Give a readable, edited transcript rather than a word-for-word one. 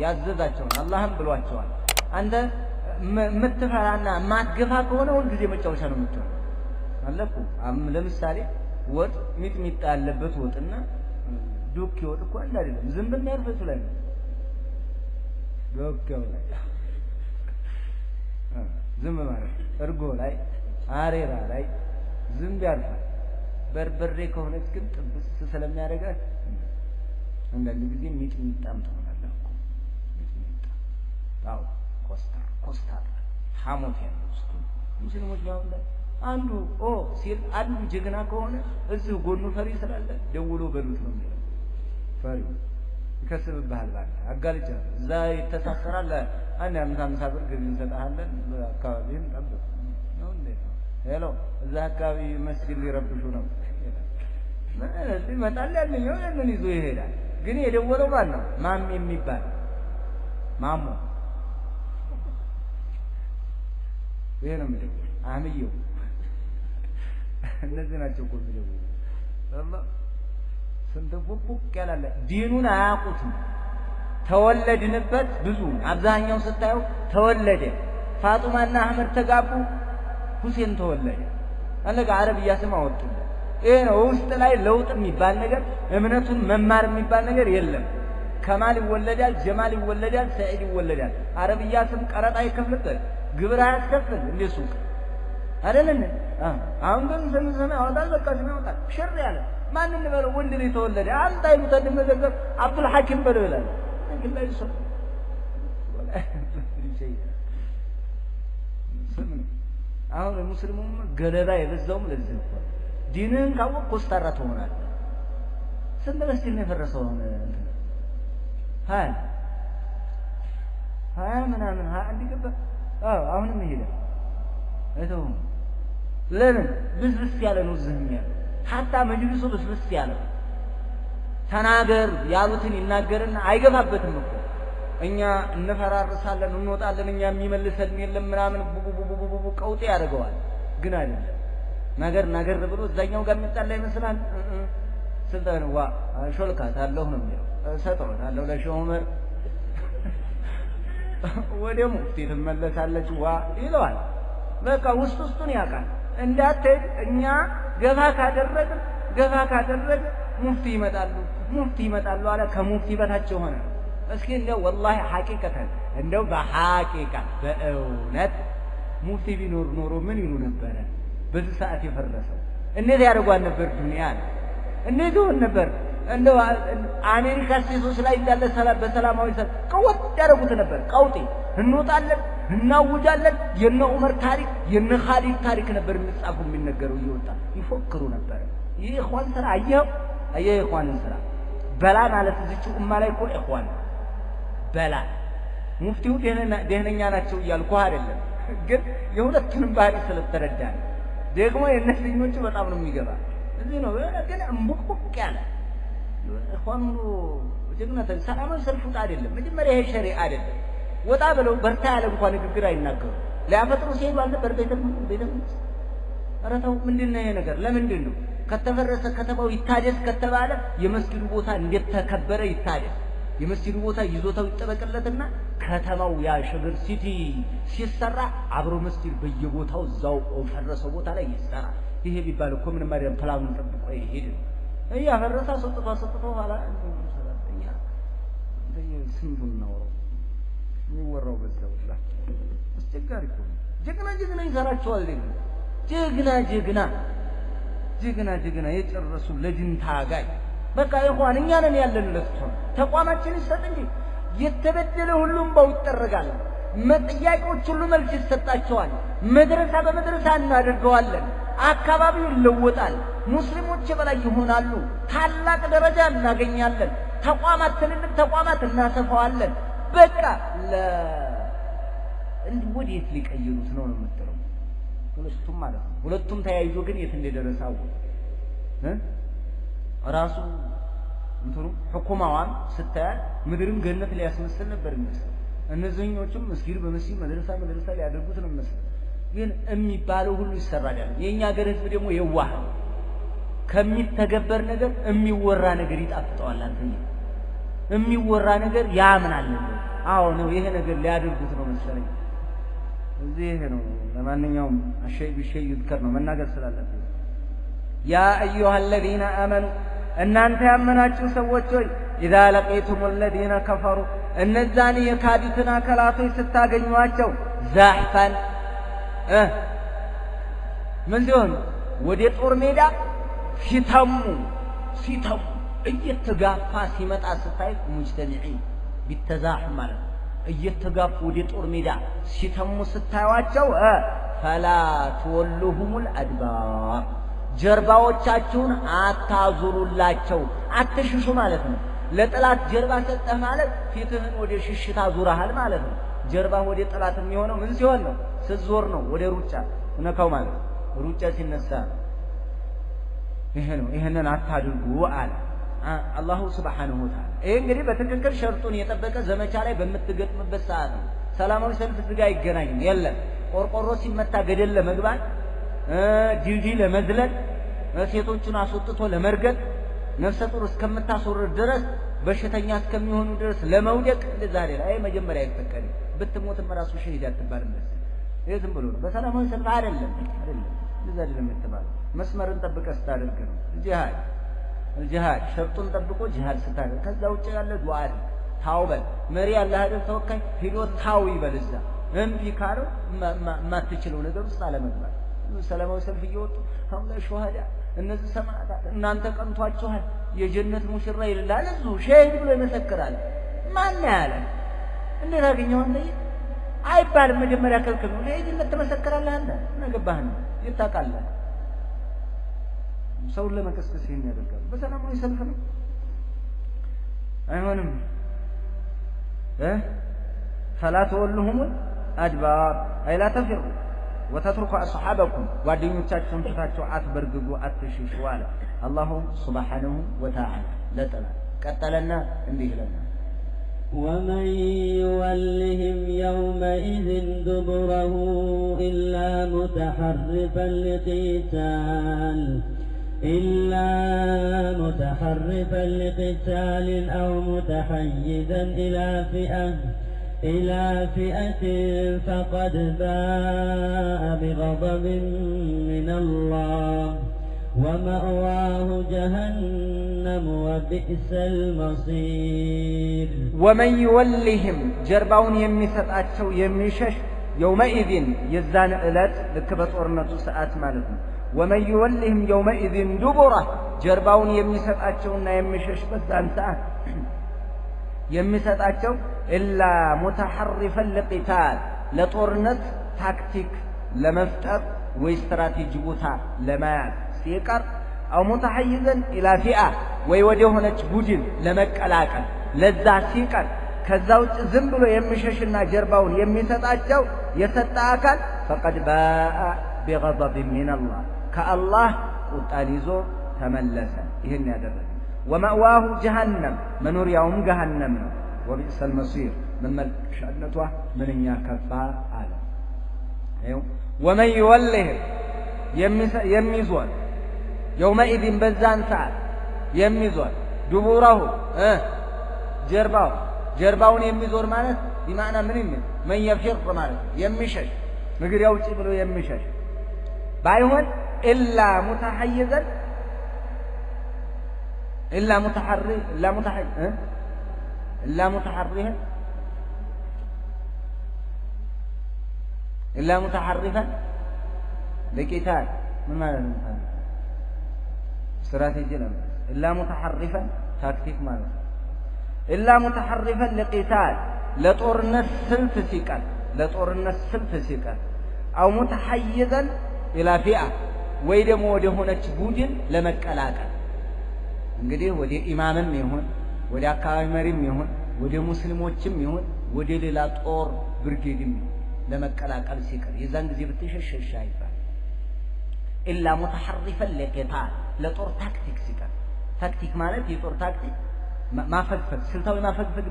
ያዘዛቸውን አላህም ብሏቸዋል አንተ ምትፈራና ማትገፋ ከሆነ ሁሉ ጊዜ መጫወቻ ነው የምትሆነው አለኩ ለምሳሌ ወጥ ሚጥሚጣ ያለበት ወጥና ዱክ ወጥ እኮ አይደለም ዝም በሚያርፈሱ ላይ ነው ዱክ ላይ ዝም ማለት እርጎ ላይ አሬራ ላይ ዝም ያርፋል በርበሬ ከሆነች ግን ጥብስ ስለሚያደርጋት አንዳንድ ጊዜ ሚጥሚጣም ትሆናለህ እኮ ሚጥሚጣ ታው ኮስታ ሐሞት ያለው እስኩ ሙስሊሞች ያውላ አንዱ ሲል አንዱ ጀግና ከሆነ እዚህ ጎኑ ፈሪ ስላለ ደውሎ በሉት ነው የሚለው ፈሪ ይከስብብሃል ባለ አጋልጫ እዛ ይተሳሰራል አንድ 50 ብር ገቢ እንሰጣለን አካባቢን ጠብቅ ነው እንዴ ሄሎ እዛ አካባቢ መስጊድ ሊረብሹ ነው ይመጣል ያለኛው ያንን ይዞ ይሄዳል ግን የደወለው ማን ነው ማም የሚባል ማሙ ይሄ ነው የሚለው አህምየው እነዚህ ናቸው እኮ የሚለው አላህ ስንተፉቅ ያላለ ዲኑን አያውቁትም ተወለድንበት ብዙ አብዛኛው ስታየው ተወለደ ፋጡማና አህመድ ተጋቡ ሁሴን ተወለደ አለጋ አረብያ ስም አወጡለት ይሄ ነው ውስጥ ላይ ለውጥ የሚባል ነገር እምነቱን መማር የሚባል ነገር የለም ከማል ይወለዳል ጀማል ይወለዳል ሰዒድ ይወለዳል አረብያ ስም ቀረጣ ይከፍልበት ግብር አያስከፍል እንደ ሱቅ አይደለም አሁን ግን ስም ያወጣል በቃ ስም ያወጣል ሽር ያለ ማን እንበለው ወንድ ልጅ ተወለደ አንተ አይሉት እንደመዘገብ አብዱል ሐኪም በለው ይላል ግን ላይ ሰው ወላ ስም አሁን ሙስሊሙም ገለባ የበዛውም ለዚህ እኮ ዲንን ካወቅ ኮስታራ ትሆናለህ ስንት መስጊድ ነው የፈረሰው ሃያ ምናምን እንዲገባ አሁንም ይሄዳል አይተውም ለምን ብስብስ ያለ ነው ዝም ያለ ሐታ መጅሊሱ ብስብስ ያለ ተናገር ያሉትን ይናገርና አይገፋበትም እኮ እኛ እንፈራርሳለን እንወጣለን እኛ የሚመልሰልን የለም ምናምን ቡቡቡቡ ቀውጤ ያደርገዋል ግን አይደለም ነገር ብሎ እዛኛው ጋር መጣላ ይመስላል ስልጣን ሾልካታለሁ ነው የሚለው ሰጥሮታለሁ ለሼህ ዑመር ወዲያው ሙፍቲ ትመለሳለች ይለዋል በቃ ውስጡን ያውቃል እንዳትሄድ እኛ ገፋ ካደረግ ሙፍቲ ይመጣሉ አለ ከሙፍቲ በታች ሆነ እስኪ እንደው ወላሂ ሐቂቀተን እንደው በሐቂቃ በእውነት ሙፍቲ ቢኖር ኖሮ ምን ይሉ ነበር በዚህ ሰዓት የፈረሰው እንዴት ያደርጓል ነበር ዱንያ እንዴት ይሆን ነበር እንደው አሜሪካ ስቴቶች ላይ እንዳለ ሰላም በሰላማዊ ሰልፍ ቀውጥ ያደርጉት ነበር ቀውጤ እንወጣለን እናውጃለን የነ ዑመር ታሪክ የነ ኻሊድ ታሪክ ነበር የሚጻፉ የሚነገረው ይወጣ ይፎክሩ ነበር ይህ ኢኽዋን ስራ አየህ ኢኽዋን ስራ በላ ማለት እዚህ ኡማ ላይ እኮ ኢኽዋን በላ ሙፍቲው ደህነኛ ናቸው እያልኩ አይደለም ግን የሁለቱንም ባህሪ ስለተረዳ ደግሞ የነዚህኞቹ በጣም ነው የሚገባ እዚህ ነው ግን እምቡቅ ያለ ኢኽዋኑ ጀግናተ ሰላማዊ ሰልፍ ውጣ አይደለም መጀመሪያ ይሄ ሸሪዓ አይደለም ወጣ ብለው በርታ ያለ እንኳን ንግግር አይናገሩ ሊያፈጥሩ ሲሄዱ አልነበር ቤተም አረታው ምንድነው ይሄ ነገር ለምንድን ነው ከተፈረሰ ከተማው ይታደስ ከተባለ የመስጊዱ ቦታ እንዴት ተከበረ ይታደስ የመስጊዱ ቦታ ይዞታው ይጠበቅለትና ከተማው ያ ሸገር ሲቲ ሲሰራ አብሮ መስጊድ በየቦታው እዛው ፈረሰው ቦታ ላይ ይሰራ ይሄ ቢባል እኮ ምንም አይደለም ፕላኑን ጠብቆ ይሄድ ያፈረሰ ሰጥቶ ኋላ ሰራተኛ ስንቱን ነው የሚወራው በዛውላ አስቸጋሪ እኮ ጀግና ይሰራቸዋል ጀግና የጨረሱ ለጅን ታጋይ በቃ ኢኽዋን እኛ ነን ያለን ለሱ ተቋማችን ይሰጥ እንጂ የተበደለ ሁሉም ባው ይጠረጋል መጥያቄዎች ሁሉ መልስ ይሰጣቸዋል መድረሳ በመድረሳ እናደርገዋለን አካባቢው ይለወጣል ሙስሊሞች በላይ ይሆናሉ ታላቅ ደረጃ እናገኛለን ትልልቅ ተቋማት እናሰፋዋለን በቃ ወዴት ሊቀይሩት ነው የምትለው ሁለቱም ማለት ነው ሁለቱም ተያይዞ ግን የት እንደደረሰው ራሱ እንትኑ ሁኩማዋን ስታያል ምድርን ገነት ሊያስመስል ነበር የሚመስለው እነዚህኞቹም መስጊድ በመስጊድ መድረሳ ሊያደርጉት ነው የሚመስለው ግን የሚባለው ሁሉ ይሰራል የኛ ሀገር ህዝብ ደግሞ የዋህ ከሚተገበር ነገር የሚወራ ነገር ይጣፍጠዋል አንተኛ የሚወራ ነገር ያምናል። አዎ ነው ይሄ ነገር ሊያደርጉት ነው መሰለኝ። እዚህ ይሄ ነው። ለማንኛውም አሸይ ቢሸይ ይذكر ነው መናገር ስላለብኝ ያ አዩሃ الذين آمنوا እናንተ ያመናችሁ ሰዎች ሆይ إذا لقيتم الذين كفروا እነዛን የካዱትን አካላቶች ስታገኟቸው ዛህፈን ምን ሲሆን ወደ ጦር ሜዳ ሲተሙ እየተጋፋ ሲመጣ ስታይ ሙጅተሚዒን ቢተዛህም ማለት እየተጋፉ ወደ ጦር ሜዳ ሲተሙ ስታዩዋቸው ፈላ ትወሉሁሙል አድባር ጀርባዎቻችሁን አታዙሩላቸው አትሽሹ ማለት ነው። ለጠላት ጀርባ ሰጠህ ማለት ፊትህን ወደ ሽሽታ ዙራሃል ማለት ነው። ጀርባ ወደ ጠላት የሚሆነው ምን ሲሆን ነው? ስትዞር ነው። ወደ ሩጫ ነካው ማለት ሩጫ ሲነሳ ይሄ ነው። ይሄንን አታድርጉ አለ አላሁ ሱብሓነሁ ወተዓላ። ይሄ እንግዲህ በትክክል ሸርጡን የጠበቀ ዘመቻ ላይ በምትገጥምበት ሰዓት ነው። ሰላማዊ ሰልፍ ስጋ አይገናኝም። የለም ቆርቆሮ ሲመታ ገደል ለመግባት ድልድይ ለመዝለል ሴቶቹን አስወጥቶ ለመርገጥ ነፍሰ ጡር እስከምታስወርድ ድረስ በሽተኛ እስከሚሆኑ ድረስ ለመውደቅ እንደዛ አይደል? አይ መጀመሪያ አይፈቀድም። ብትሞትም ራሱ ሸሂድ አትባልም። ይሄ ዝም ብሎ ነው። በሰላማዊ ሰልፍ አይደለም እንደዛ አይደለም የተባለው። መስመርን ጠብቀህ ስታደርግ ነው ጂሃድ ሸርጡን ጠብቆ ጂሃድ ስታደርግ። ከዛ ውጭ ያለ ዱዓ ታውበል መሪ ያለህ አይደል? ተወካይ ሂዶ ታው ይበልዛ እምቢ ካለው ማትችለው ነገር ውስጥ አለመግባት። ሰላማዊ ሰልፍ እየወጡ ሀምላ ሹሃዳ እነዚህ ሰማዕታት እናንተ ቀንቷችኋል የጀነት ሙሽራ ይላል። እሱ ሸሂድ ብሎ ይመሰክራል። ማን ያለ እንዴት አገኘው እንዴ አይባልም። መጀመሪያ ከልክል ነው። ለጀነት ተመሰክራለህ አንተ ነገባህ ነው ይታቃለህ። ሰው ለመቀስቀስ ይሄን ያደርጋል። በሰላማዊ ሰልፍ ነው አይሆንም። فلا تولهم الأدبار أي لا تفروا وتتركوا أصحابكم ጓደኞቻችሁን ትታችሁ አትበርግጉ አትሽሹ አለ አላሁ ሱብሓነሁ ወተዓላ። ለጠላ ቀጠለና እንዲህ ይላል ومن يولهم يومئذ دبره إلا متحرفا لقتال أو متحيزا إلى فئة فقد باء بغضب من الله ومأواه جهنم وبئس المصير. ومن يولهم جرباون يمسطاچو يمشش يومئذ يزان الات لكبت ورنتو ساعات مالتنا. ومن يولهم يومئذ دبره جرباون يمسطاچونا يمشش بزان ساعات يمسطاچو إلا متحرفا لقتال لطورنت تاكتيك لمفتر واستراتيجي بوتا لمايات سيقر أو متحيزا إلى فئة ويوديهونك بوجن لمكالاكا لذا سيقر كذاوت زنبلو يمششنا جرباون يمسطاچو يسطاكال فقد باء بغضب من الله كالله قطاليزو تملسا يهن يدرك ومأواه جهنم منور يوم جهنم وبئس المصير من شأنته من يكفى على ومن يوله يميزون يومئذ بزان ساعة يميزون دبوره جرباون يميزون مالت بمعنى من يفر مالت يمشش مقر يوتي بلو يمشش بايهون إلا متحيزا إلا متحرك إلا متحرفا لقتال من ماذا المتحرف استراتيجي لما إلا متحرفا تكتيك ماذا إلا متحرفا لقتال لطورنا السلف سيكال أو متحيزا إلى فئة ويدمو ودهونك بوجن لمكالاكا እንግዲህ ወደ ኢማምም ይሁን ወደ አካባቢ መሪም ይሁን ወደ ሙስሊሞችም ይሁን ወደ ሌላ ጦር ብርጌድም ለመቀላቀል ሲቀር የዛን ጊዜ ብትሸሸሽ አይባል ኢላ ሙተሐሪፈን ለቂታል ለጦር ታክቲክ ሲቀር ታክቲክ ማለት የጦር ታክቲክ ማፈግፈግ ስልታዊ ማፈግፈግ